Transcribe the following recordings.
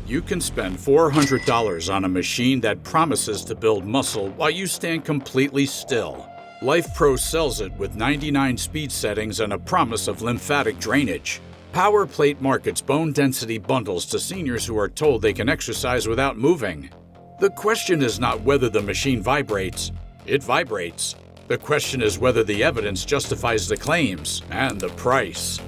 You can spend $400 on a machine that promises to build muscle while you stand completely still. LifePro sells it with 99 speed settings and a promise of lymphatic drainage. Power Plate markets bone density bundles to seniors who are told they can exercise without moving. The question is not whether the machine vibrates. It vibrates. The question is whether the evidence justifies the claims and the price.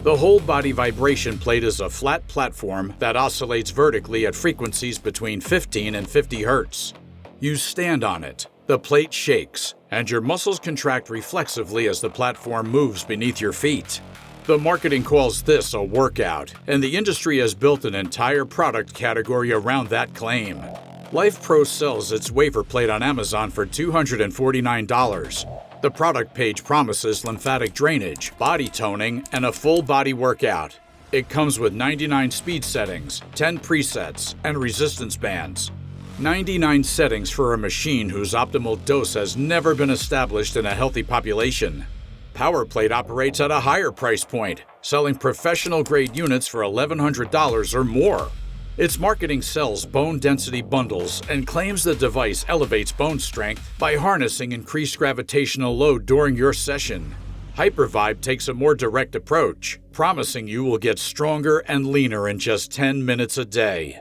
The whole body vibration plate is a flat platform that oscillates vertically at frequencies between 15 and 50 Hz. You stand on it, the plate shakes, and your muscles contract reflexively as the platform moves beneath your feet. The marketing calls this a workout, and the industry has built an entire product category around that claim. LifePro sells its wafer plate on Amazon for $249. The product page promises lymphatic drainage, body toning, and a full body workout. It comes with 99 speed settings, 10 presets, and resistance bands. 99 settings for a machine whose optimal dose has never been established in a healthy population. Power Plate operates at a higher price point, selling professional-grade units for $1,100 or more. Its marketing sells bone density bundles and claims the device elevates bone strength by harnessing increased gravitational load during your session. Hypervibe takes a more direct approach, promising you will get stronger and leaner in just 10 minutes a day.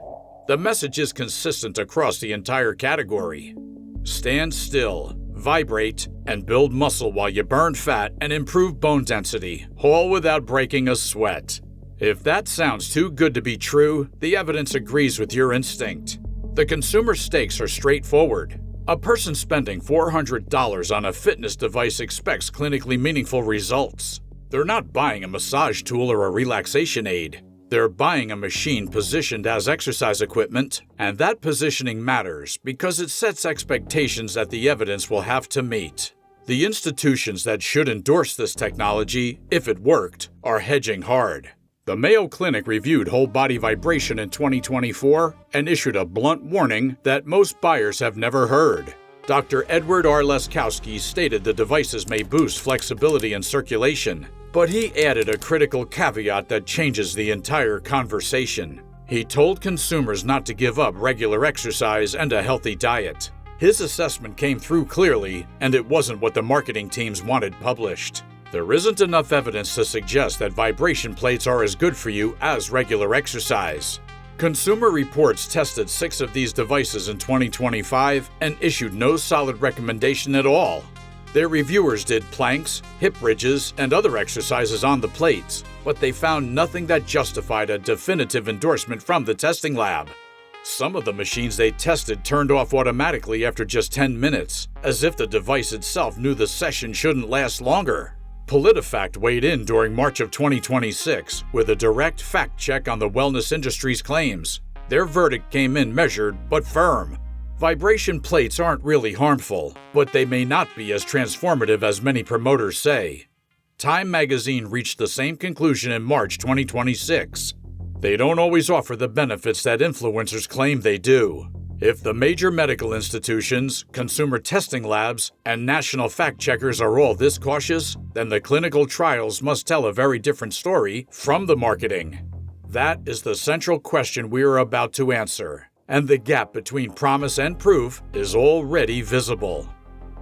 The message is consistent across the entire category. Stand still, vibrate, and build muscle while you burn fat and improve bone density, all without breaking a sweat. If that sounds too good to be true, the evidence agrees with your instinct. The consumer stakes are straightforward. A person spending $400 on a fitness device expects clinically meaningful results. They're not buying a massage tool or a relaxation aid. They're buying a machine positioned as exercise equipment, and that positioning matters because it sets expectations that the evidence will have to meet. The institutions that should endorse this technology, if it worked, are hedging hard. The Mayo Clinic reviewed whole body vibration in 2024 and issued a blunt warning that most buyers have never heard. Dr. Edward R. Leskowski stated the devices may boost flexibility and circulation, but he added a critical caveat that changes the entire conversation. He told consumers not to give up regular exercise and a healthy diet. His assessment came through clearly, and it wasn't what the marketing teams wanted published. There isn't enough evidence to suggest that vibration plates are as good for you as regular exercise. Consumer Reports tested 6 of these devices in 2025 and issued no solid recommendation at all. Their reviewers did planks, hip bridges, and other exercises on the plates, but they found nothing that justified a definitive endorsement from the testing lab. Some of the machines they tested turned off automatically after just 10 minutes, as if the device itself knew the session shouldn't last longer. PolitiFact weighed in during March of 2026 with a direct fact check on the wellness industry's claims. Their verdict came in measured but firm. Vibration plates aren't really harmful, but they may not be as transformative as many promoters say. Time magazine reached the same conclusion in March 2026. They don't always offer the benefits that influencers claim they do. If the major medical institutions, consumer testing labs, and national fact-checkers are all this cautious, then the clinical trials must tell a very different story from the marketing. That is the central question we are about to answer, and the gap between promise and proof is already visible.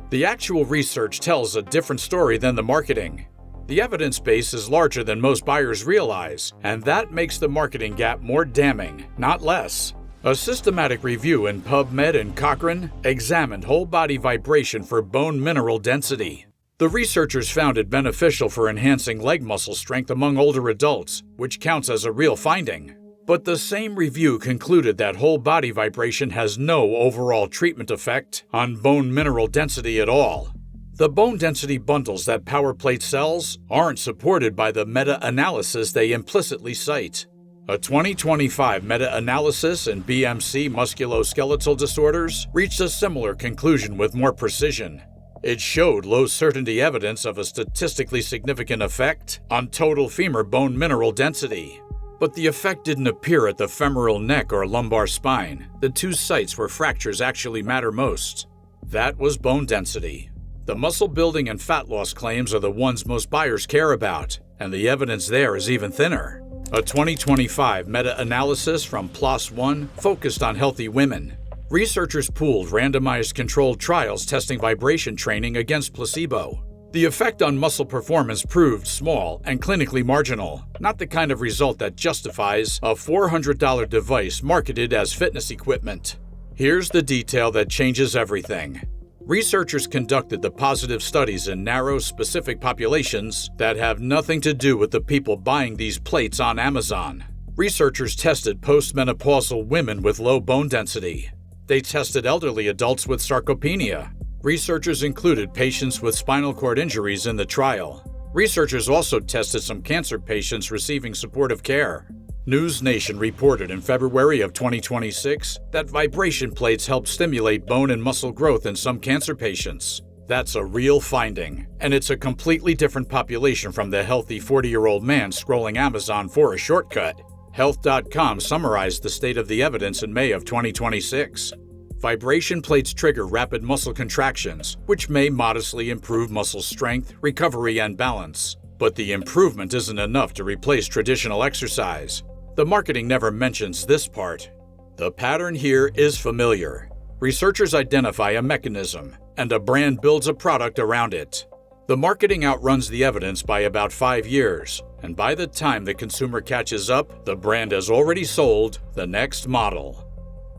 The actual research tells a different story than the marketing. The evidence base is larger than most buyers realize, and that makes the marketing gap more damning, not less. A systematic review in PubMed and Cochrane examined whole body vibration for bone mineral density. The researchers found it beneficial for enhancing leg muscle strength among older adults, which counts as a real finding. But the same review concluded that whole body vibration has no overall treatment effect on bone mineral density at all. The bone density bundles that Power Plate sells aren't supported by the meta-analysis they implicitly cite. A 2025 meta-analysis in BMC musculoskeletal disorders reached a similar conclusion with more precision. It showed low-certainty evidence of a statistically significant effect on total femur bone mineral density. But the effect didn't appear at the femoral neck or lumbar spine, the 2 sites where fractures actually matter most. That was bone density. The muscle building and fat loss claims are the ones most buyers care about, and the evidence there is even thinner. A 2025 meta-analysis from PLOS ONE focused on healthy women. Researchers pooled randomized controlled trials testing vibration training against placebo. The effect on muscle performance proved small and clinically marginal, not the kind of result that justifies a $400 device marketed as fitness equipment. Here's the detail that changes everything. Researchers conducted the positive studies in narrow, specific populations that have nothing to do with the people buying these plates on Amazon. Researchers tested postmenopausal women with low bone density. They tested elderly adults with sarcopenia. Researchers included patients with spinal cord injuries in the trial. Researchers also tested some cancer patients receiving supportive care. News Nation reported in February of 2026 that vibration plates help stimulate bone and muscle growth in some cancer patients. That's a real finding, and it's a completely different population from the healthy 40-year-old man scrolling Amazon for a shortcut. Health.com summarized the state of the evidence in May of 2026. Vibration plates trigger rapid muscle contractions, which may modestly improve muscle strength, recovery, and balance. But the improvement isn't enough to replace traditional exercise. The marketing never mentions this part. The pattern here is familiar. Researchers identify a mechanism, and a brand builds a product around it. The marketing outruns the evidence by about 5 years, and by the time the consumer catches up, the brand has already sold the next model.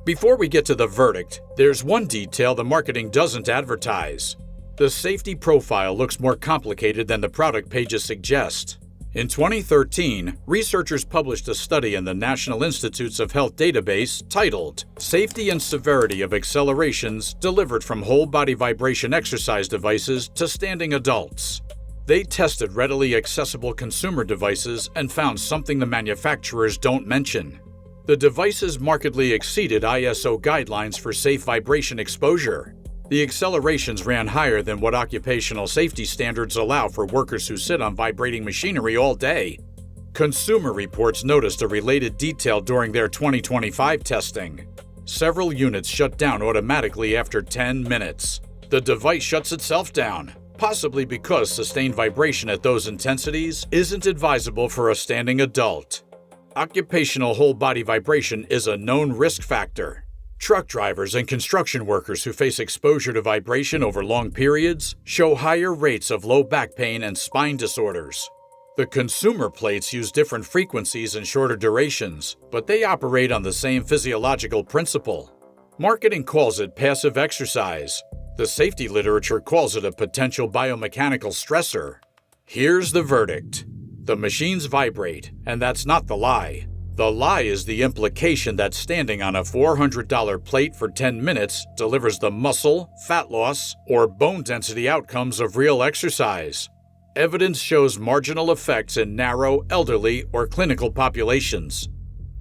Before we get to the verdict, there's one detail the marketing doesn't advertise. The safety profile looks more complicated than the product pages suggest. In 2013, researchers published a study in the National Institutes of Health database titled Safety and Severity of Accelerations Delivered from Whole Body Vibration Exercise Devices to Standing Adults. They tested readily accessible consumer devices and found something the manufacturers don't mention. The devices markedly exceeded ISO guidelines for safe vibration exposure. The accelerations ran higher than what occupational safety standards allow for workers who sit on vibrating machinery all day. Consumer Reports noticed a related detail during their 2025 testing. Several units shut down automatically after 10 minutes. The device shuts itself down, possibly because sustained vibration at those intensities isn't advisable for a standing adult. Occupational whole-body vibration is a known risk factor. Truck drivers and construction workers who face exposure to vibration over long periods show higher rates of low back pain and spine disorders. The consumer plates use different frequencies and shorter durations, but they operate on the same physiological principle. Marketing calls it passive exercise. The safety literature calls it a potential biomechanical stressor. Here's the verdict. The machines vibrate, and that's not the lie. The lie is the implication that standing on a $400 plate for 10 minutes delivers the muscle, fat loss, or bone density outcomes of real exercise. Evidence shows marginal effects in narrow, elderly, or clinical populations.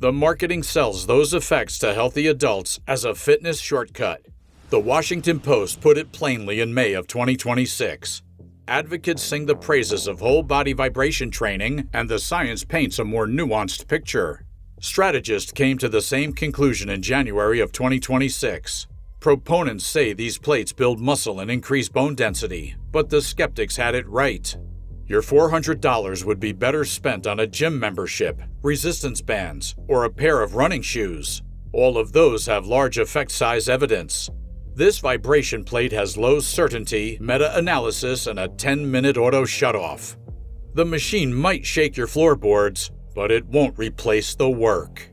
The marketing sells those effects to healthy adults as a fitness shortcut. The Washington Post put it plainly in May of 2026. Advocates sing the praises of whole-body vibration training, and the science paints a more nuanced picture. Strategists came to the same conclusion in January of 2026. Proponents say these plates build muscle and increase bone density, but the skeptics had it right. Your $400 would be better spent on a gym membership, resistance bands, or a pair of running shoes. All of those have large effect size evidence. This vibration plate has low certainty, meta-analysis, and a 10-minute auto shutoff. The machine might shake your floorboards, but it won't replace the work.